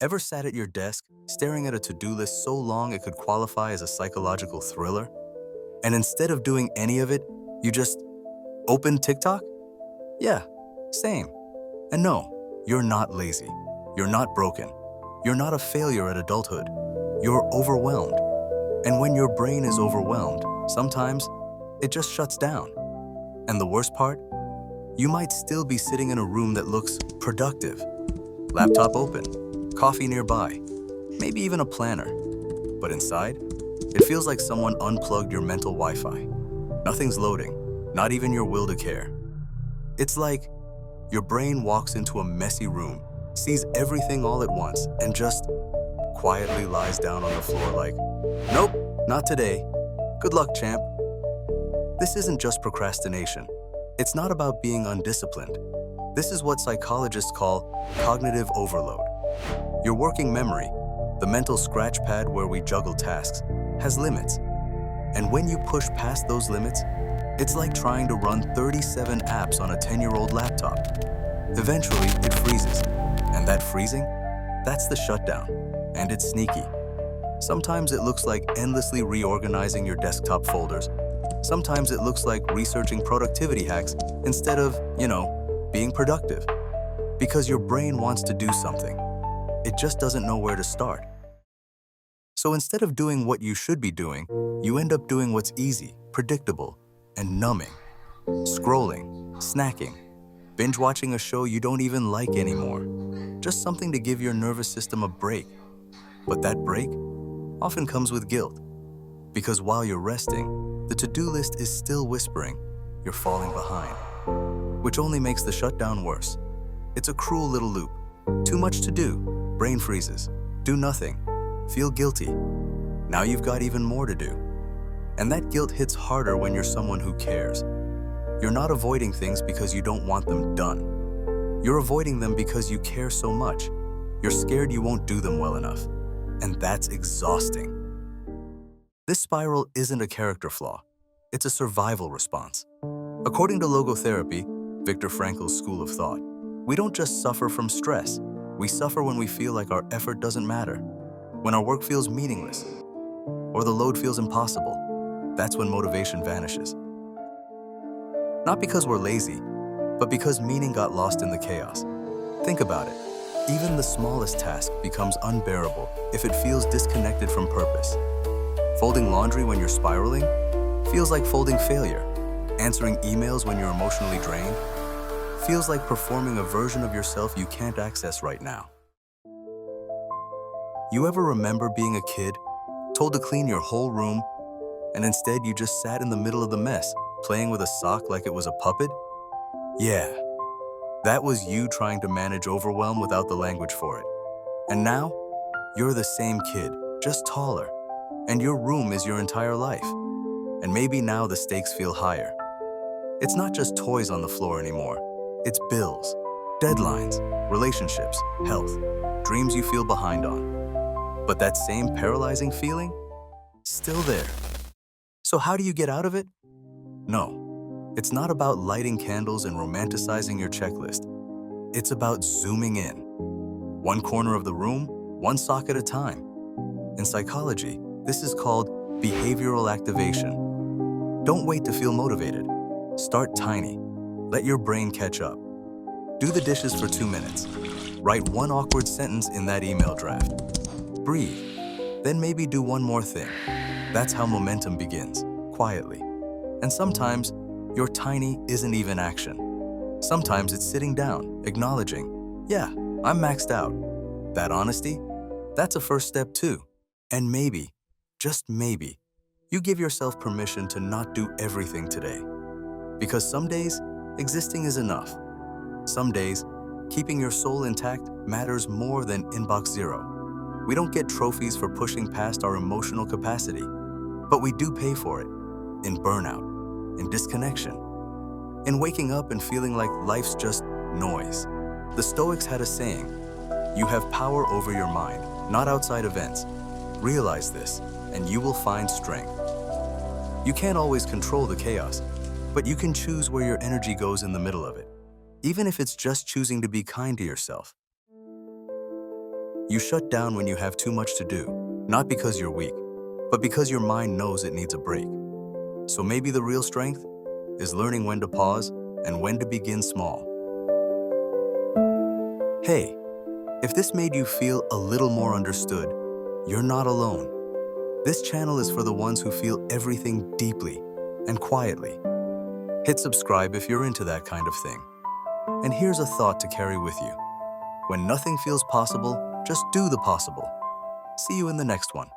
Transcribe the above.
Ever sat at your desk, staring at a to-do list so long it could qualify as a psychological thriller? And instead of doing any of it, you just open TikTok? Yeah, same. And no, you're not lazy. You're not broken. You're not a failure at adulthood. You're overwhelmed. And when your brain is overwhelmed, sometimes it just shuts down. And the worst part? You might still be sitting in a room that looks productive. Laptop open, coffee nearby, maybe even a planner. But inside, it feels like someone unplugged your mental Wi-Fi. Nothing's loading, not even your will to care. It's like your brain walks into a messy room, sees everything all at once, and just quietly lies down on the floor like, nope, not today. Good luck, champ. This isn't just procrastination. It's not about being undisciplined. This is what psychologists call cognitive overload. Your working memory, the mental scratch pad where we juggle tasks, has limits. And when you push past those limits, it's like trying to run 37 apps on a 10-year-old laptop. Eventually, it freezes. And that freezing, that's the shutdown. And it's sneaky. Sometimes it looks like endlessly reorganizing your desktop folders. Sometimes it looks like researching productivity hacks instead of, being productive. Because your brain wants to do something. It just doesn't know where to start. So instead of doing what you should be doing, you end up doing what's easy, predictable, and numbing. Scrolling, snacking, binge-watching a show you don't even like anymore. Just something to give your nervous system a break. But that break often comes with guilt. Because while you're resting, the to-do list is still whispering you're falling behind, which only makes the shutdown worse. It's a cruel little loop. Too much to do, brain freezes, do nothing, feel guilty. Now you've got even more to do. And that guilt hits harder when you're someone who cares. You're not avoiding things because you don't want them done. You're avoiding them because you care so much. You're scared you won't do them well enough. And that's exhausting. This spiral isn't a character flaw. It's a survival response. According to logotherapy, Viktor Frankl's school of thought, we don't just suffer from stress. We suffer when we feel like our effort doesn't matter, when our work feels meaningless, or the load feels impossible. That's when motivation vanishes. Not because we're lazy, but because meaning got lost in the chaos. Think about it. Even the smallest task becomes unbearable if it feels disconnected from purpose. Folding laundry when you're spiraling feels like folding failure. Answering emails when you're emotionally drained feels like performing a version of yourself you can't access right now. You ever remember being a kid, told to clean your whole room, and instead you just sat in the middle of the mess, playing with a sock like it was a puppet? Yeah, that was you trying to manage overwhelm without the language for it. And now, you're the same kid, just taller, and your room is your entire life. And maybe now the stakes feel higher. It's not just toys on the floor anymore. It's bills, deadlines, relationships, health, dreams you feel behind on. But that same paralyzing feeling, still there. So how do you get out of it? No, it's not about lighting candles and romanticizing your checklist. It's about zooming in. One corner of the room, one sock at a time. In psychology, this is called behavioral activation. Don't wait to feel motivated. Start tiny. Let your brain catch up. Do the dishes for 2 minutes. Write one awkward sentence in that email draft. Breathe. Then maybe do one more thing. That's how momentum begins, quietly. And sometimes, your tiny isn't even action. Sometimes it's sitting down, acknowledging, yeah, I'm maxed out. That honesty, that's a first step too. And maybe, just maybe, you give yourself permission to not do everything today. Because some days, existing is enough. Some days, keeping your soul intact matters more than inbox zero. We don't get trophies for pushing past our emotional capacity, but we do pay for it in burnout, in disconnection, in waking up and feeling like life's just noise. The Stoics had a saying, you have power over your mind, not outside events. Realize this, and you will find strength. You can't always control the chaos, but you can choose where your energy goes in the middle of it, even if it's just choosing to be kind to yourself. You shut down when you have too much to do, not because you're weak, but because your mind knows it needs a break. So maybe the real strength is learning when to pause and when to begin small. Hey, if this made you feel a little more understood, you're not alone. This channel is for the ones who feel everything deeply and quietly. Hit subscribe if you're into that kind of thing. And here's a thought to carry with you. When nothing feels possible, just do the possible. See you in the next one.